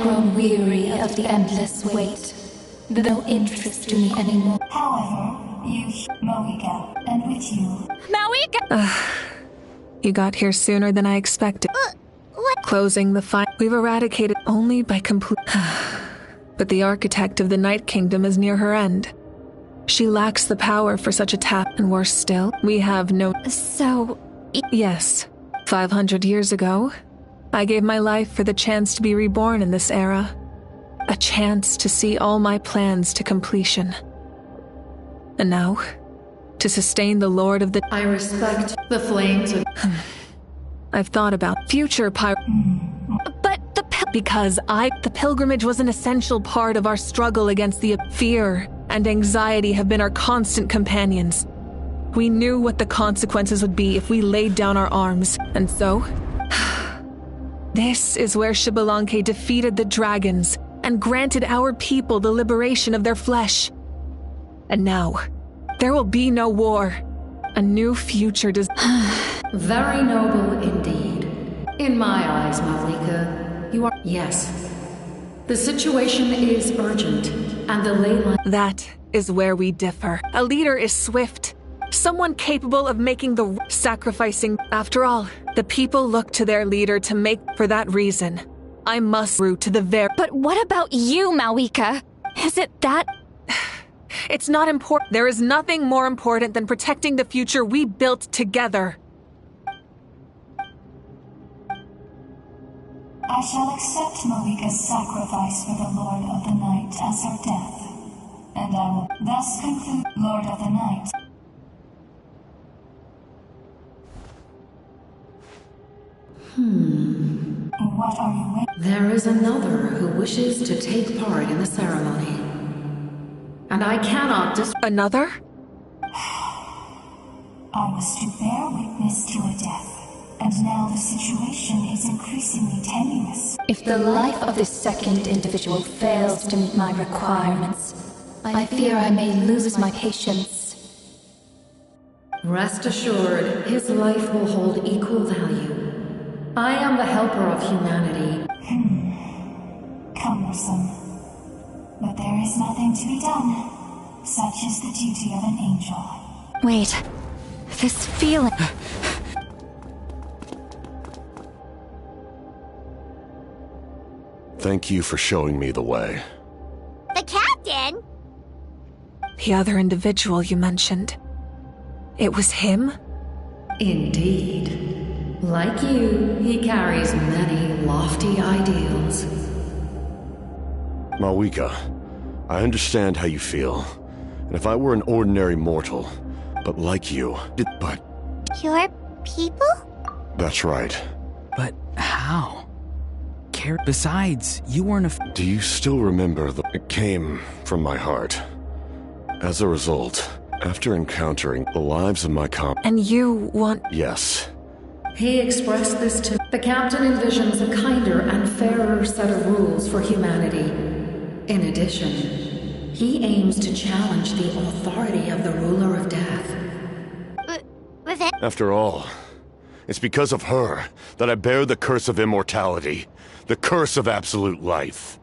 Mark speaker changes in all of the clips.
Speaker 1: grown weary of the endless wait. No interest to me anymore.
Speaker 2: However, Mawika, and with you.
Speaker 3: Mawika! You got here sooner than I expected.
Speaker 4: What?
Speaker 3: Closing the fight. We've eradicated only by complete... But the architect of the Night Kingdom is near her end. She lacks the power for such a task, and worse still, we have no...
Speaker 4: So...
Speaker 3: Yes. 500 years ago, I gave my life for the chance to be reborn in this era. A chance to see all my plans to completion. And now, to sustain the Lord of the...
Speaker 1: I respect the flames of...
Speaker 3: I've thought about future
Speaker 4: But the
Speaker 3: because the pilgrimage was an essential part of our struggle against the fear and anxiety have been our constant companions. We knew what the consequences would be if we laid down our arms, and so... This is where Xbalanque defeated the dragons and granted our people the liberation of their flesh. And now, there will be no war. A new future does...
Speaker 1: Very noble indeed. In my eyes, Mawika, you are... Yes. The situation is urgent, and the ley line...
Speaker 3: That is where we differ. A leader is swift. Someone capable of making the sacrificing. After all, the people look to their leader to make... For that reason, I must root to the very...
Speaker 4: But what about you, Mawika? Is it that...
Speaker 3: It's not important. There is nothing more important than protecting the future we built together.
Speaker 2: I shall accept Mawika's sacrifice for the Lord of the Night as her death, and I will thus conclude Lord of the Night. What are you waiting?
Speaker 1: There is another who wishes to take part in the ceremony. And I cannot
Speaker 3: Another?
Speaker 2: I was to bear witness to a death, and now the situation is increasingly tenuous.
Speaker 1: If the life of this second individual fails to meet my requirements, I fear I may lose my patience. Rest assured, his life will hold equal value. I am the helper of humanity.
Speaker 2: Cumbersome. But there is nothing to be done. Such is the duty of an angel.
Speaker 4: Wait. This feeling...
Speaker 5: Thank you for showing me the way.
Speaker 4: The captain?
Speaker 3: The other individual you mentioned. It was him?
Speaker 1: Indeed. Like you, he carries many lofty ideals.
Speaker 5: Mawika, I understand how you feel. And if I were an ordinary mortal, but like you, but...
Speaker 4: Your people?
Speaker 5: That's right.
Speaker 6: But how? Besides, you weren't a...
Speaker 5: Do you still remember that it came from my heart? As a result, after encountering the lives of my
Speaker 3: And you want...
Speaker 5: Yes.
Speaker 1: He expressed this to... The captain envisions a kinder and fairer set of rules for humanity. In addition, he aims to challenge the authority of the ruler of death.
Speaker 4: Was it?
Speaker 5: After all, it's because of her that I bear the curse of immortality, the curse of absolute life.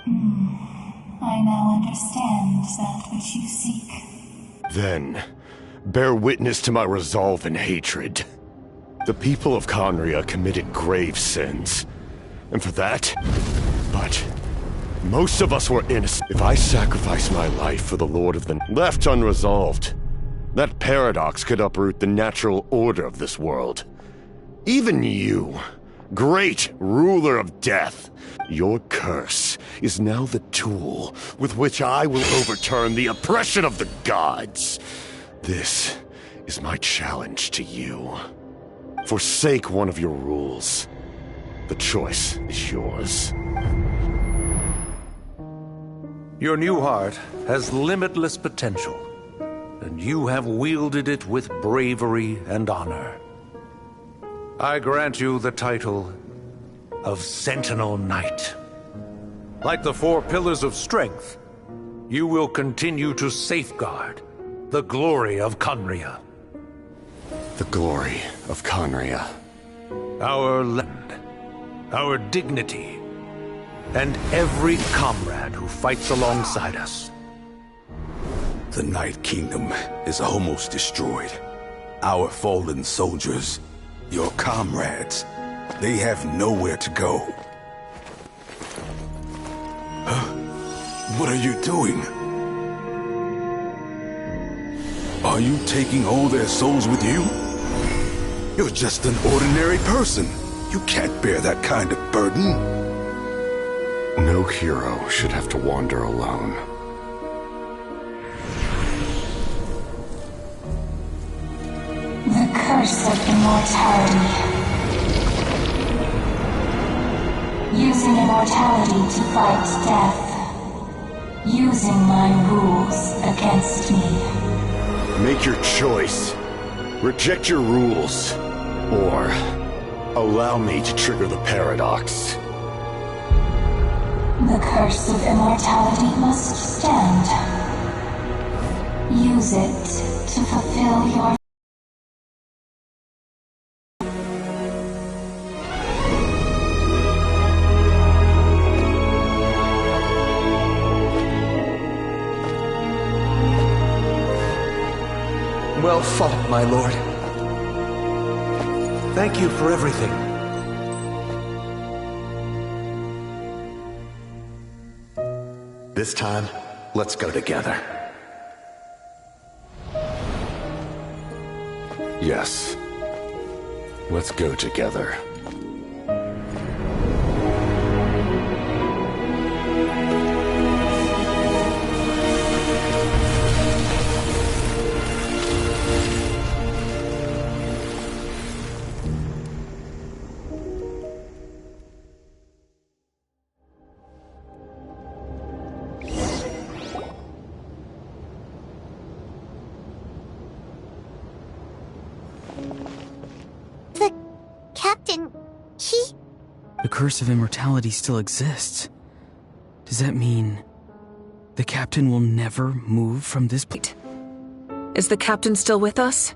Speaker 2: I now understand that which you seek.
Speaker 5: Then, bear witness to my resolve and hatred. The people of Khaenri'ah committed grave sins, and for that, but most of us were innocent. If I sacrifice my life for the Lord of the left unresolved, that paradox could uproot the natural order of this world. Even you, great ruler of death, your curse is now the tool with which I will overturn the oppression of the gods. This is my challenge to you. Forsake one of your rules. The choice is yours.
Speaker 7: Your new heart has limitless potential, and you have wielded it with bravery and honor. I grant you the title of Sentinel Knight. Like the four pillars of strength, you will continue to safeguard the glory of Khaenri'ah.
Speaker 5: The glory of Khaenri'ah.
Speaker 7: Our land, our dignity, and every comrade who fights alongside us.
Speaker 8: The Night Kingdom is almost destroyed. Our fallen soldiers, your comrades, they have nowhere to go. Huh? What are you doing? Are you taking all their souls with you? You're just an ordinary person. You can't bear that kind of burden.
Speaker 5: No hero should have to wander alone.
Speaker 2: The curse of immortality. Using immortality to fight death. Using my rules against me.
Speaker 5: Make your choice. Reject your rules. Or allow me to trigger the paradox.
Speaker 2: The curse of immortality must stand. Use it to fulfill your...
Speaker 7: Well fought, my lord. Thank you for everything.
Speaker 5: This time, let's go together. Yes. Let's go together.
Speaker 4: The captain, he...
Speaker 6: The curse of immortality still exists. Does that mean the captain will never move from this place?
Speaker 3: Is the captain still with us?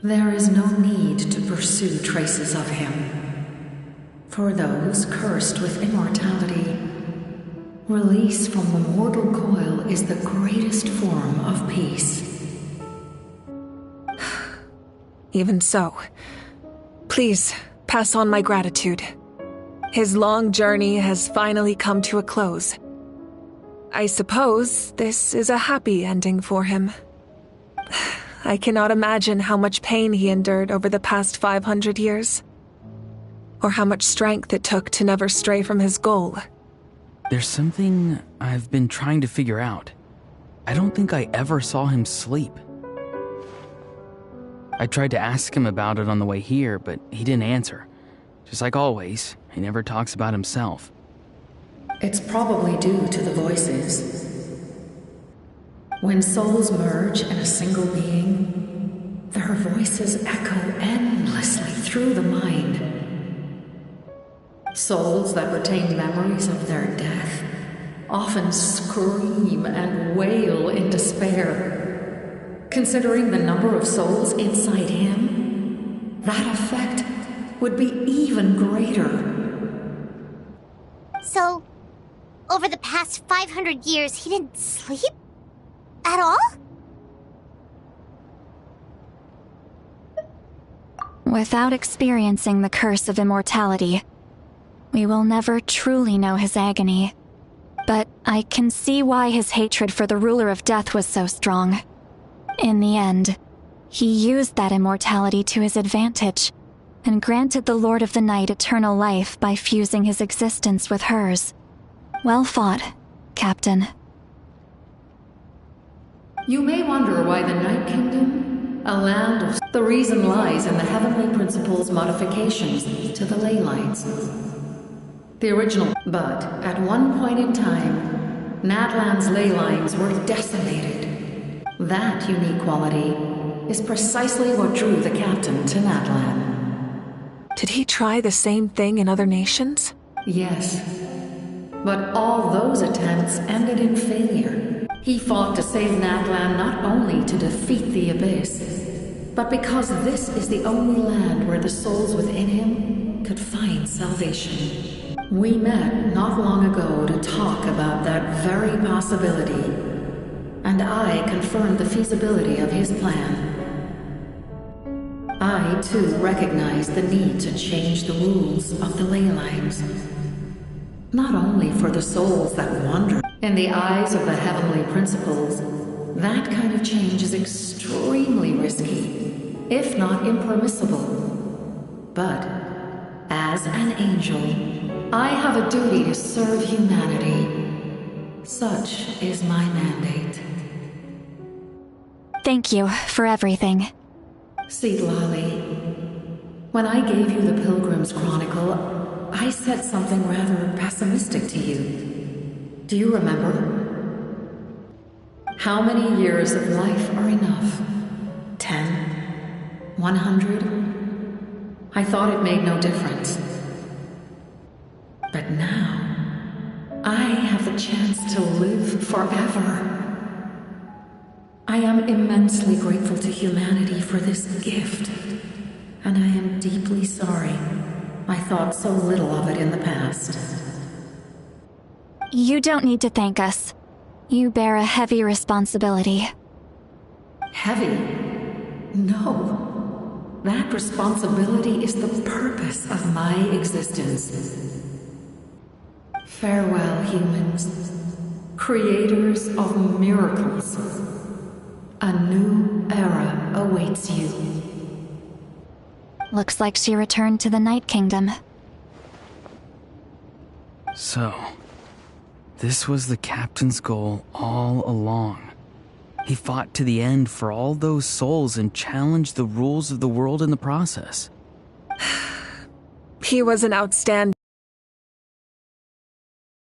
Speaker 9: There is no need to pursue traces of him. For those cursed with immortality, release from the mortal coil is the greatest form of peace.
Speaker 3: Even so, please pass on my gratitude. His long journey has finally come to a close. I suppose this is a happy ending for him. I cannot imagine how much pain he endured over the past 500 years, or how much strength it took to never stray from his goal.
Speaker 6: There's something I've been trying to figure out. I don't think I ever saw him sleep. I tried to ask him about it on the way here, but he didn't answer. Just like always, he never talks about himself.
Speaker 9: It's probably due to the voices. When souls merge in a single being, their voices echo endlessly through the mind. Souls that retain memories of their death often scream and wail in despair. Considering the number of souls inside him, that effect would be even greater.
Speaker 4: So, over the past 500 years, he didn't sleep? At all?
Speaker 10: Without experiencing the curse of immortality, we will never truly know his agony. But I can see why his hatred for the ruler of death was so strong. In the end, he used that immortality to his advantage, and granted the Lord of the Night eternal life by fusing his existence with hers. Well fought, Captain.
Speaker 9: You may wonder why the Night Kingdom, a land of... The reason lies in the heavenly principles' modifications to the ley lines. The original... But at one point in time, Natlan's ley lines were decimated. That unique quality is precisely what drew the captain to Natlan.
Speaker 3: Did he try the same thing in other nations?
Speaker 9: Yes. But all those attempts ended in failure. He fought to save Natlan not only to defeat the Abyss, but because this is the only land where the souls within him could find salvation. We met not long ago to talk about that very possibility, and I confirmed the feasibility of his plan. I, too, recognize the need to change the rules of the ley lines. Not only for the souls that wander. In the eyes of the heavenly principles, that kind of change is extremely risky, if not impermissible. But, as an angel, I have a duty to serve humanity. Such is my mandate.
Speaker 10: Thank you for everything.
Speaker 9: Lolly, when I gave you the Pilgrim's Chronicle, I said something rather pessimistic to you. Do you remember? How many years of life are enough? 10? 100? I thought it made no difference. But now, I have the chance to live forever. I am immensely grateful to humanity for this gift, and I am deeply sorry I thought so little of it in the past.
Speaker 10: You don't need to thank us. You bear a heavy responsibility.
Speaker 9: Heavy? No. That responsibility is the purpose of my existence. Farewell, humans, creators of miracles. A new era awaits you.
Speaker 10: Looks like she returned to the Night Kingdom.
Speaker 6: So, this was the captain's goal all along. He fought to the end for all those souls and challenged the rules of the world in the process.
Speaker 3: He was an outstanding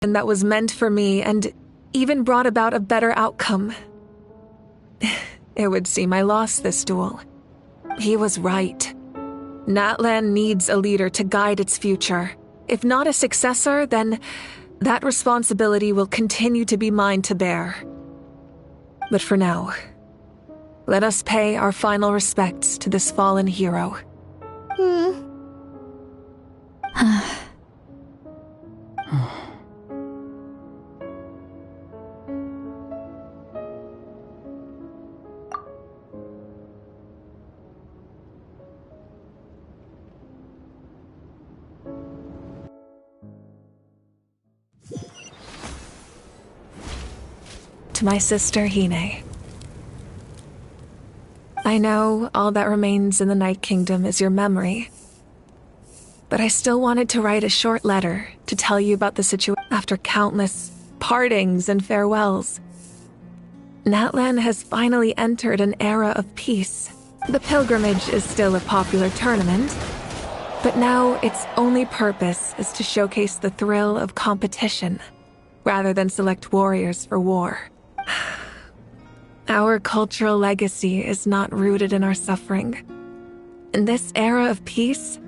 Speaker 3: that was meant for me and even brought about a better outcome. It would seem I lost this duel. He was right. Natlan needs a leader to guide its future. If not a successor, then that responsibility will continue to be mine to bear. But for now, let us pay our final respects to this fallen hero. To my sister Hine. I know all that remains in the Night Kingdom is your memory, but I still wanted to write a short letter to tell you about the situation after countless partings and farewells. Natlan has finally entered an era of peace. The pilgrimage is still a popular tournament, but now its only purpose is to showcase the thrill of competition, rather than select warriors for war. Our cultural legacy is not rooted in our suffering. In this era of peace,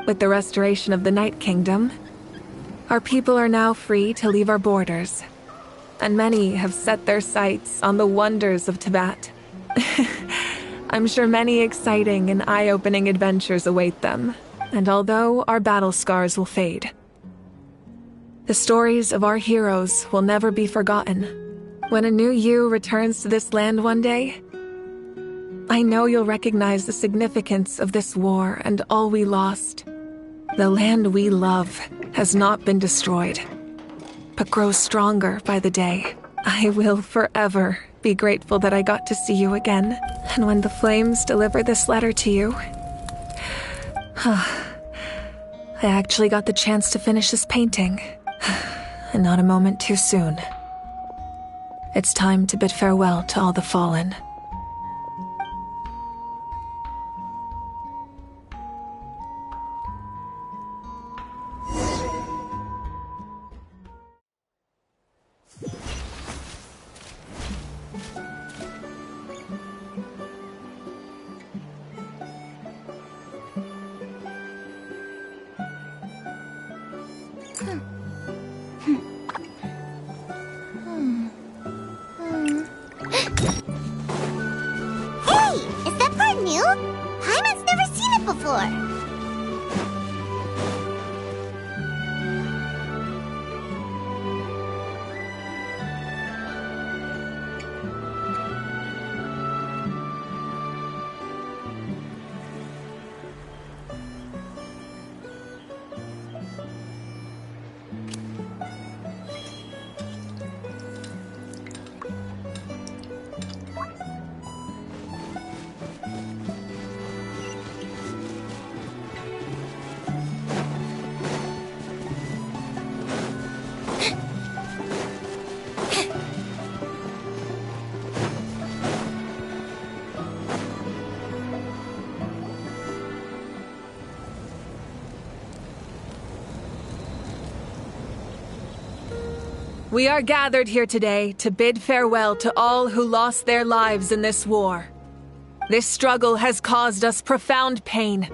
Speaker 3: with the restoration of the Night Kingdom, our people are now free to leave our borders, and many have set their sights on the wonders of Tibet. I'm sure many exciting and eye-opening adventures await them, and although our battle scars will fade, the stories of our heroes will never be forgotten. When a new you returns to this land one day, I know you'll recognize the significance of this war and all we lost. The land we love has not been destroyed, but grows stronger by the day. I will forever be grateful that I got to see you again. And when the flames deliver this letter to you, I actually got the chance to finish this painting, and not a moment too soon. It's time to bid farewell to all the fallen. We are gathered here today to bid farewell to all who lost their lives in this war. This struggle has caused us profound pain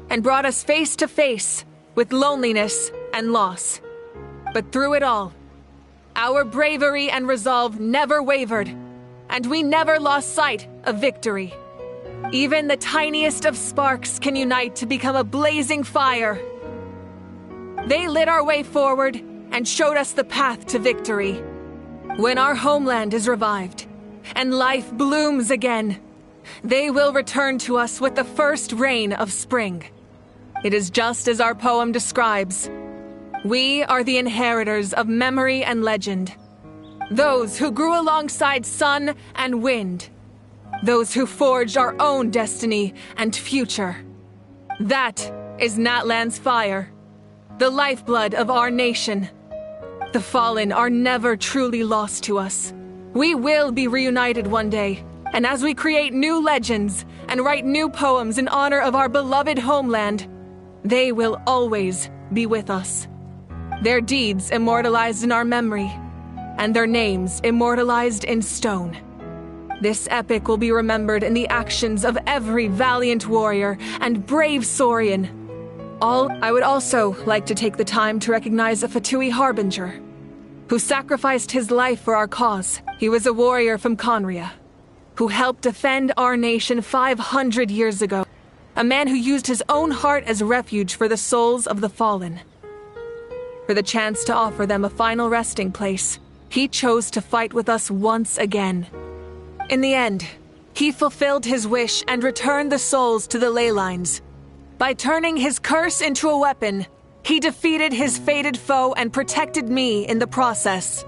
Speaker 3: and brought us face to face with loneliness and loss. But through it all, our bravery and resolve never wavered, and we never lost sight of victory. Even the tiniest of sparks can unite to become a blazing fire. They lit our way forward and showed us the path to victory. When our homeland is revived and life blooms again, they will return to us with the first rain of spring. It is just as our poem describes. We are the inheritors of memory and legend. Those who grew alongside sun and wind. Those who forged our own destiny and future. That is Natlan's fire, the lifeblood of our nation. The fallen are never truly lost to us. We will be reunited one day, and as we create new legends and write new poems in honor of our beloved homeland, they will always be with us. Their deeds immortalized in our memory, and their names immortalized in stone. This epic will be remembered in the actions of every valiant warrior and brave Saurian. I would also like to take the time to recognize a Fatui harbinger, who sacrificed his life for our cause. He was a warrior from Conria, who helped defend our nation 500 years ago. A man who used his own heart as refuge for the souls of the fallen. For the chance to offer them a final resting place, he chose to fight with us once again. In the end, he fulfilled his wish and returned the souls to the ley lines. By turning his curse into a weapon, he defeated his fated foe and protected me in the process.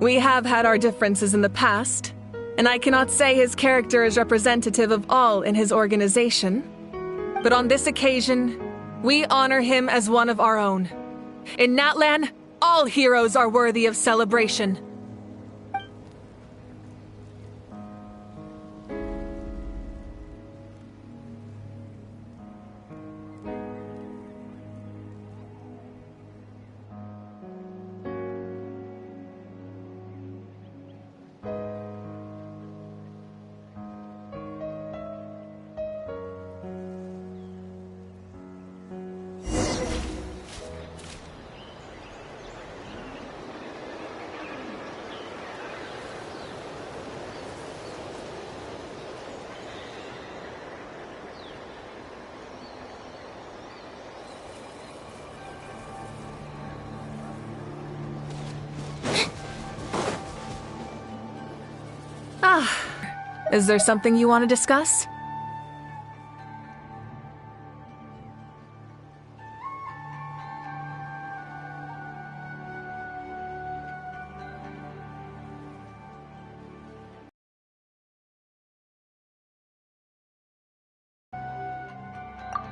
Speaker 3: We have had our differences in the past, and I cannot say his character is representative of all in his organization. But on this occasion, we honor him as one of our own. In Natlan, all heroes are worthy of celebration. Is there something you want to discuss?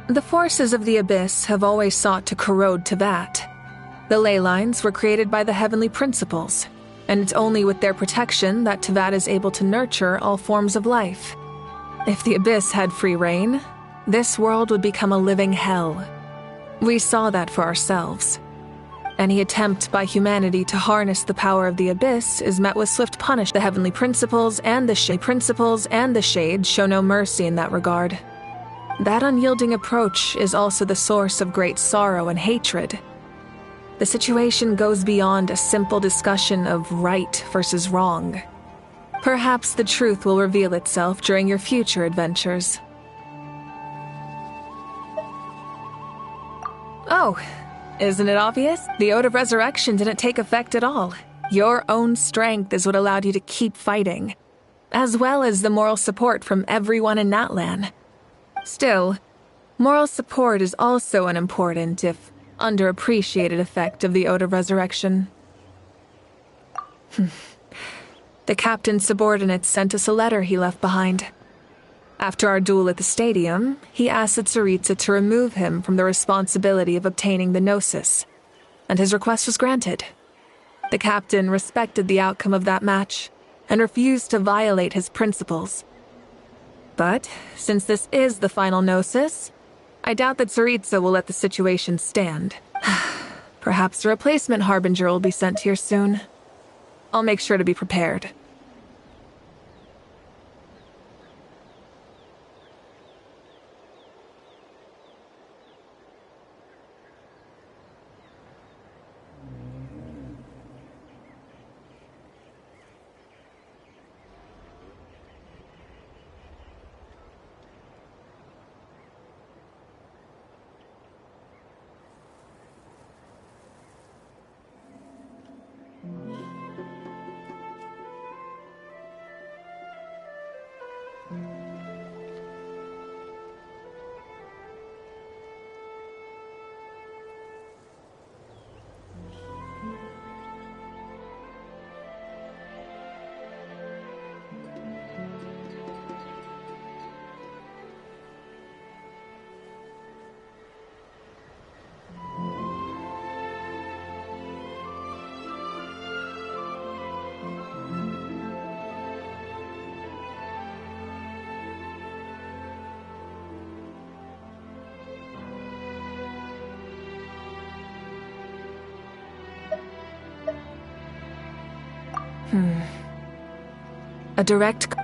Speaker 3: The forces of the Abyss have always sought to corrode Teyvat. The ley lines were created by the Heavenly Principles, and it's only with their protection that Teyvat is able to nurture all forms of life. If the Abyss had free reign, this world would become a living hell. We saw that for ourselves. Any attempt by humanity to harness the power of the Abyss is met with swift punishment. The Heavenly Principles and the Shade show no mercy in that regard. That unyielding approach is also the source of great sorrow and hatred. The situation goes beyond a simple discussion of right versus wrong. Perhaps the truth will reveal itself during your future adventures. Oh, isn't it obvious? The Ode of Resurrection didn't take effect at all. Your own strength is what allowed you to keep fighting, as well as the moral support from everyone in Natlan. Still, moral support is also an important, if underappreciated, effect of the Ode of Resurrection. The captain's subordinates sent us a letter he left behind. After our duel at the stadium, he asked Tsaritsa to remove him from the responsibility of obtaining the Gnosis, and his request was granted. The captain respected the outcome of that match, and refused to violate his principles. But, since this is the final Gnosis, I doubt that Tsaritsa will let the situation stand. Perhaps a replacement Harbinger will be sent here soon. I'll make sure to be prepared.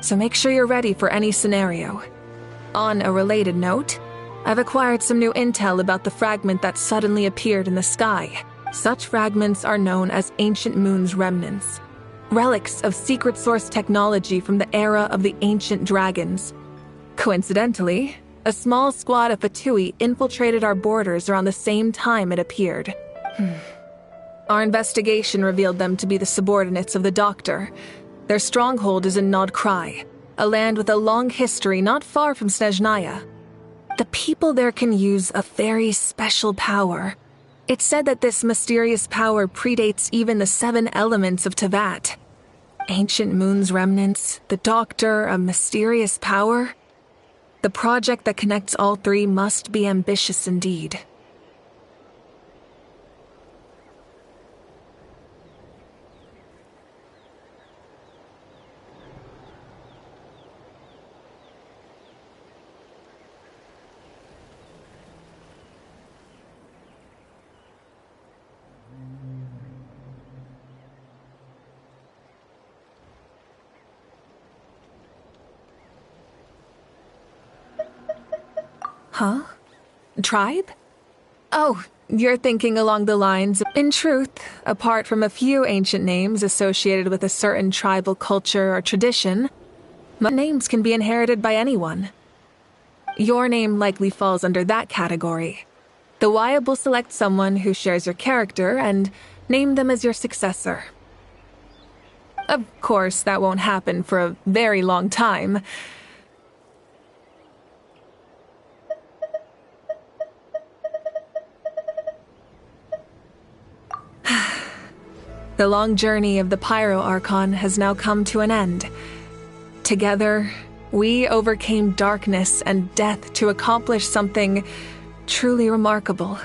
Speaker 3: So make sure you're ready for any scenario. On a related note, I've acquired some new intel about the fragment that suddenly appeared in the sky. Such fragments are known as Ancient Moon's remnants, relics of secret source technology from the era of the ancient dragons. Coincidentally, a small squad of pt2 infiltrated our borders around the same time it appeared. Our investigation revealed them to be the subordinates of the Doctor. Their stronghold is in Nod Krai, a land with a long history not far from Snezhnaya. The people there can use a very special power. It's said that this mysterious power predates even the 7 elements of Tevat. Ancient Moon's remnants, the Doctor, a mysterious power. The project that connects all 3 must be ambitious indeed. Huh? Tribe? Oh, you're thinking along the lines of... In truth, apart from a few ancient names associated with a certain tribal culture or tradition, most names can be inherited by anyone. Your name likely falls under that category. The Wyab will select someone who shares your character and name them as your successor. Of course, that won't happen for a very long time. The long journey of the Pyro Archon has now come to an end. Together, we overcame darkness and death to accomplish something truly remarkable.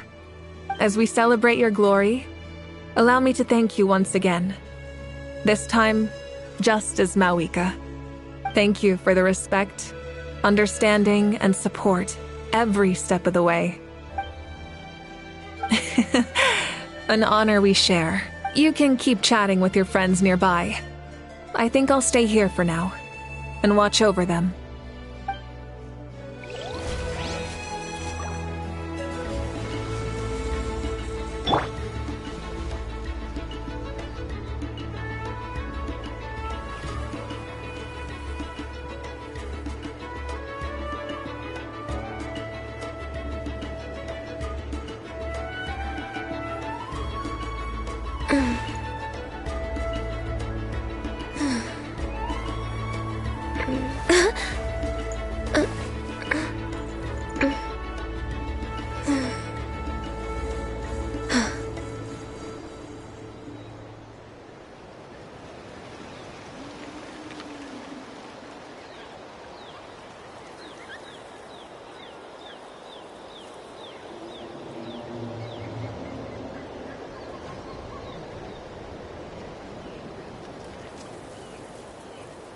Speaker 3: As we celebrate your glory, allow me to thank you once again. This time, just as Mawika. Thank you for the respect, understanding, and support every step of the way. An honor we share. You can keep chatting with your friends nearby. I think I'll stay here for now and watch over them.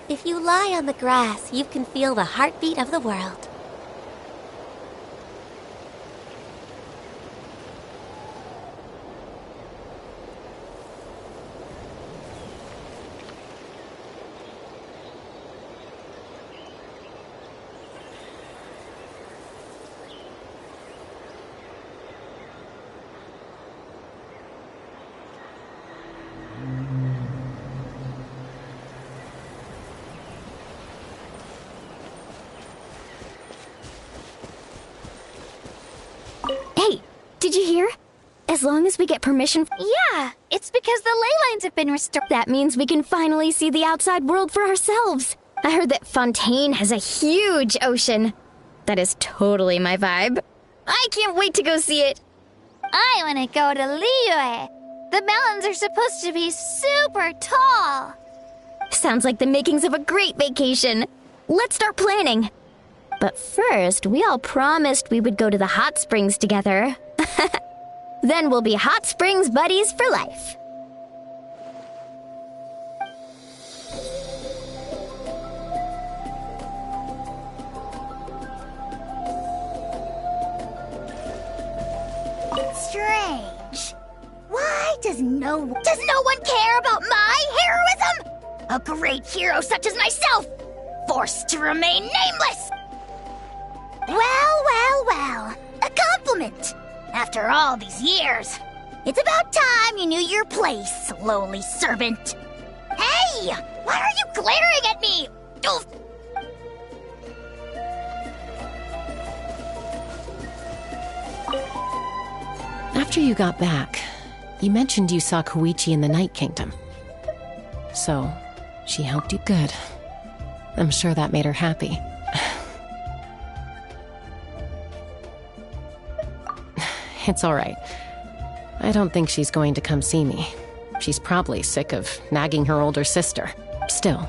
Speaker 11: If you lie on the grass, you can feel the heartbeat of the world.
Speaker 4: Hey, did you hear? As long as we get permission... Yeah, it's because the ley lines have been restored. That means we can finally see the outside world for ourselves. I heard that Fontaine has a huge ocean. That is totally my vibe. I can't wait to go see it.
Speaker 12: I want to go to Liyue. The mountains are supposed to be super tall.
Speaker 4: Sounds like the makings of a great vacation. Let's start planning. But first, we all promised we would go to the hot springs together. Then we'll be hot springs buddies for life.
Speaker 12: Strange. Why does no one care about my heroism? A great hero such as myself, forced to remain nameless. Well, a compliment. After all these years, it's about time you knew your place, lowly servant. Hey, why are you glaring at me? Oof.
Speaker 13: After you got back, you mentioned you saw Koichi in the Night Kingdom. So, she helped you good. I'm sure that made her happy. It's alright. I don't think she's going to come see me. She's probably sick of nagging her older sister. Still,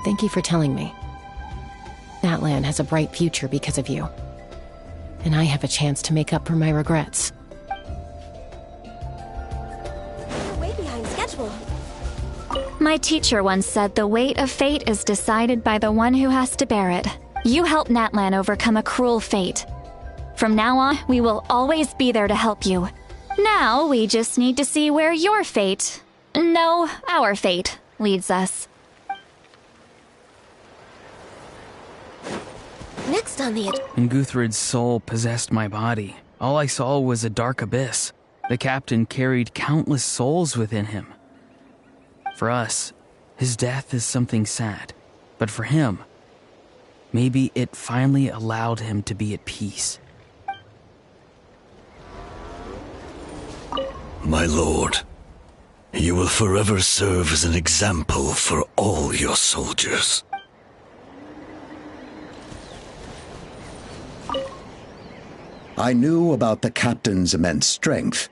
Speaker 13: thank you for telling me. That land has a bright future because of you. And I have a chance to make up for my regrets.
Speaker 11: We're way behind schedule.
Speaker 10: My teacher once said the weight of fate is decided by the one who has to bear it. You helped Natlan overcome a cruel fate. From now on, we will always be there to help you. Now, we just need to see where your fate, no, our fate, leads us.
Speaker 11: Next on the...
Speaker 6: When Guthred's soul possessed my body, all I saw was a dark abyss. The captain carried countless souls within him. For us, his death is something sad. But for him, maybe it finally allowed him to be at peace.
Speaker 14: My lord, you will forever serve as an example for all your soldiers.
Speaker 15: I knew about the captain's immense strength,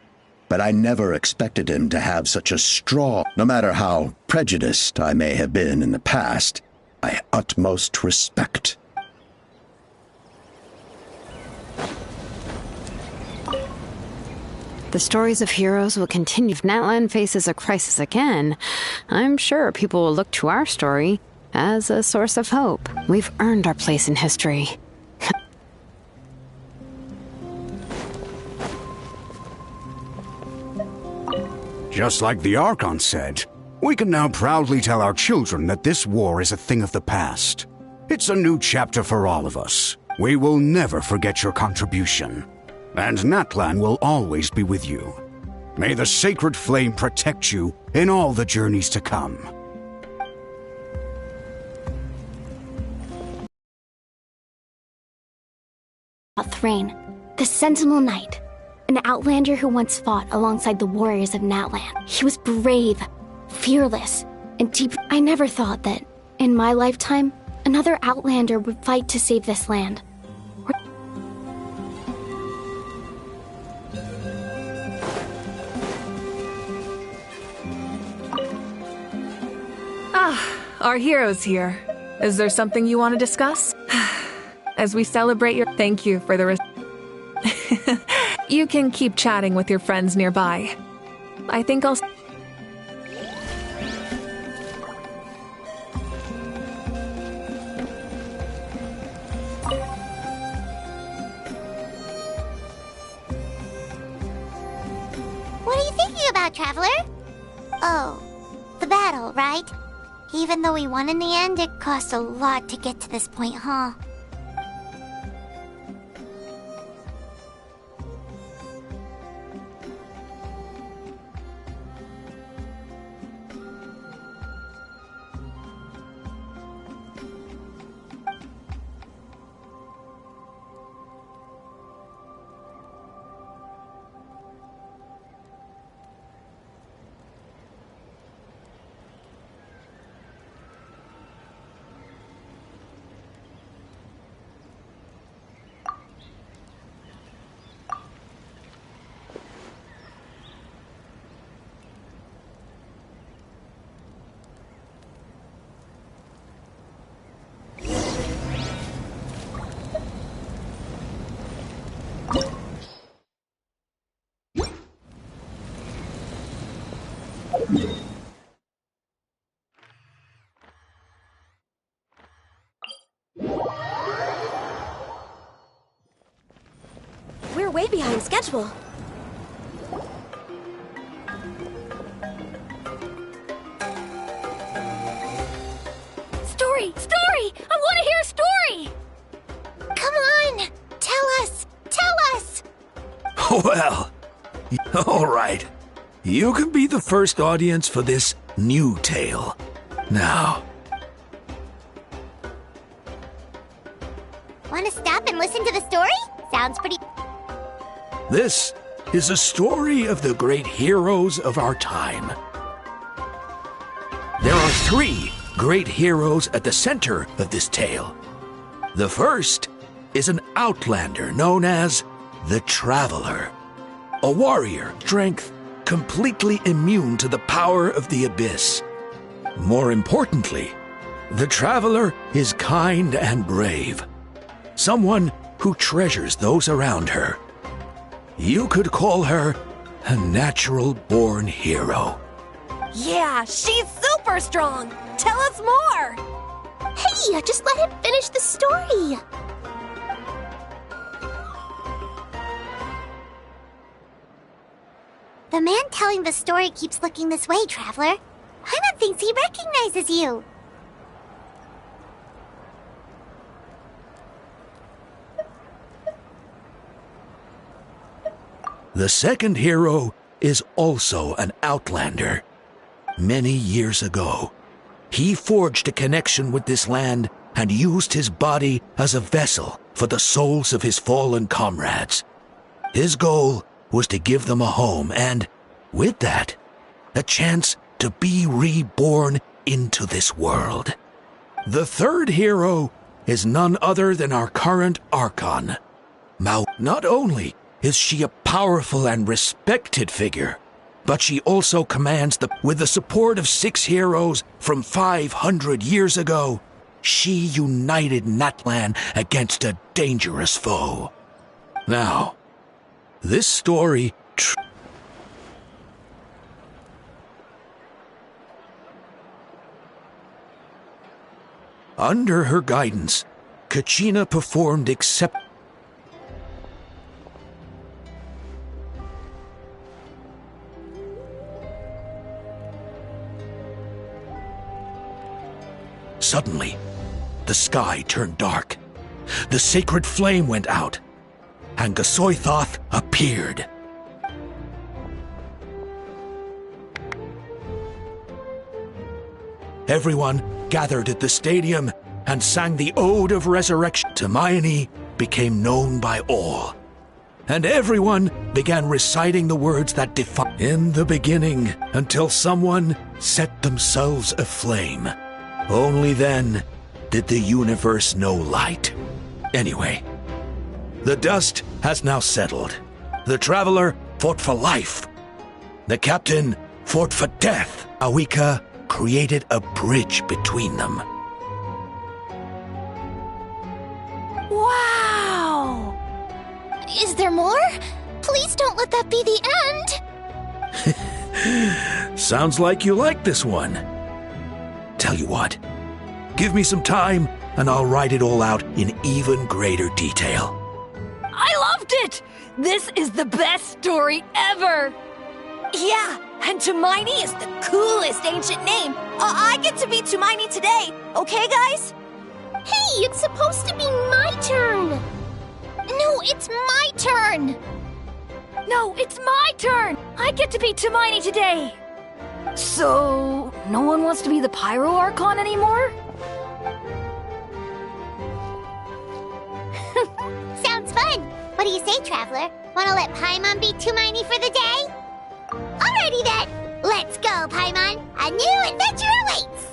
Speaker 15: but I never expected him to have such a strong... No matter how prejudiced I may have been in the past, my utmost respect.
Speaker 16: The stories of heroes will continue. If Natlan faces a crisis again, I'm sure people will look to our story as a source of hope. We've earned our place in history.
Speaker 17: Just like the Archon said, we can now proudly tell our children that this war is a thing of the past. It's a new chapter for all of us. We will never forget your contribution. And Natlan will always be with you. May the sacred flame protect you in all the journeys to come.
Speaker 4: Thrain, the Sentinel Knight, an outlander who once fought alongside the warriors of Natlan. He was brave, fearless, and deep. I never thought that, in my lifetime, another outlander would fight to save this land.
Speaker 3: Our hero's here. Is there something you want to discuss? As we celebrate your... Thank you for the... You can keep chatting with your friends nearby. I think I'll...
Speaker 12: What are you thinking about, Traveler? Oh, the battle, right? Even though we won in the end, it cost a lot to get to this point, huh?
Speaker 11: way behind schedule.
Speaker 12: Story! Story! I want to hear a story! Come on! Tell us! Tell us!
Speaker 14: Well, all right. You can be the first audience for this new tale. Now.
Speaker 12: Want to stop and listen to the story? Sounds pretty...
Speaker 14: This is a story of the great heroes of our time. There are 3 great heroes at the center of this tale. The first is an outlander known as the Traveler, a warrior, strength completely immune to the power of the abyss. More importantly, the Traveler is kind and brave, someone who treasures those around her. You could call her a natural-born hero.
Speaker 11: Yeah, she's super strong! Tell us more!
Speaker 12: Hey, just let him finish the story! The man telling the story keeps looking this way, Traveler. Paimon thinks he recognizes you.
Speaker 14: The second hero is also an outlander. Many years ago, he forged a connection with this land and used his body as a vessel for the souls of his fallen comrades. His goal was to give them a home and, with that, a chance to be reborn into this world. The third hero is none other than our current Archon. Not only is she a powerful and respected figure, but she also commands with the support of 6 heroes from 500 years ago, she united Natlan against a dangerous foe. Now, this story under her guidance, Kachina performed Suddenly, the sky turned dark. The sacred flame went out, and Gasoithoth appeared. Everyone gathered at the stadium and sang the Ode of Resurrection. Hermione became known by all, and everyone began reciting the words that define in the beginning until someone set themselves aflame. Only then did the universe know light. Anyway, the dust has now settled. The Traveler fought for life. The Captain fought for death. Awika created a bridge between them.
Speaker 12: Wow! Is there more? Please don't let that be the
Speaker 14: end. Sounds like you like this one. Tell you what, give me some time and I'll write it all out in even greater detail.
Speaker 18: I loved it! This is the best story ever!
Speaker 11: Yeah, and Hermione is the coolest ancient name. I get to be Hermione today, okay guys?
Speaker 12: Hey, it's supposed to be my turn! No, it's my turn!
Speaker 18: No, it's my turn! I get to be Hermione today! So, no one wants to be the Pyro Archon anymore?
Speaker 12: Sounds fun! What do you say, Traveler? Wanna let Paimon be Hermione for the day? Alrighty then! Let's go, Paimon! A new adventure awaits!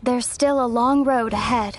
Speaker 4: There's still a long road ahead.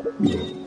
Speaker 19: Yeah.